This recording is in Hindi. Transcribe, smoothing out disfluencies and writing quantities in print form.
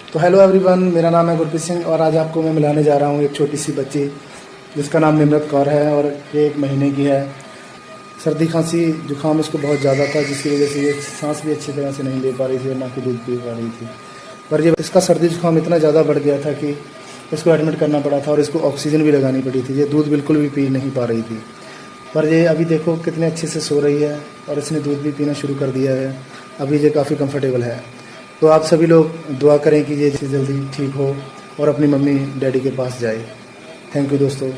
तो हेलो एवरीवन, मेरा नाम है गुरप्रीत सिंह और आज आपको मैं मिलाने जा रहा हूँ एक छोटी सी बच्ची जिसका नाम निम्रत कौर है और ये 1 महीने की है। सर्दी खांसी जुकाम इसको बहुत ज़्यादा था, जिसकी वजह से ये सांस भी अच्छी तरह से नहीं ले पा रही थी और ना कि दूध पी पा रही थी। पर ये इसका सर्दी जुकाम इतना ज़्यादा बढ़ गया था कि इसको एडमिट करना पड़ा था और इसको ऑक्सीजन भी लगानी पड़ी थी। ये दूध बिल्कुल भी पी नहीं पा रही थी, पर ये अभी देखो कितने अच्छे से सो रही है और इसने दूध भी पीना शुरू कर दिया है। अभी ये काफ़ी कंफर्टेबल है। तो आप सभी लोग दुआ करें कि ये जल्दी ठीक हो और अपनी मम्मी डैडी के पास जाए। थैंक यू दोस्तों।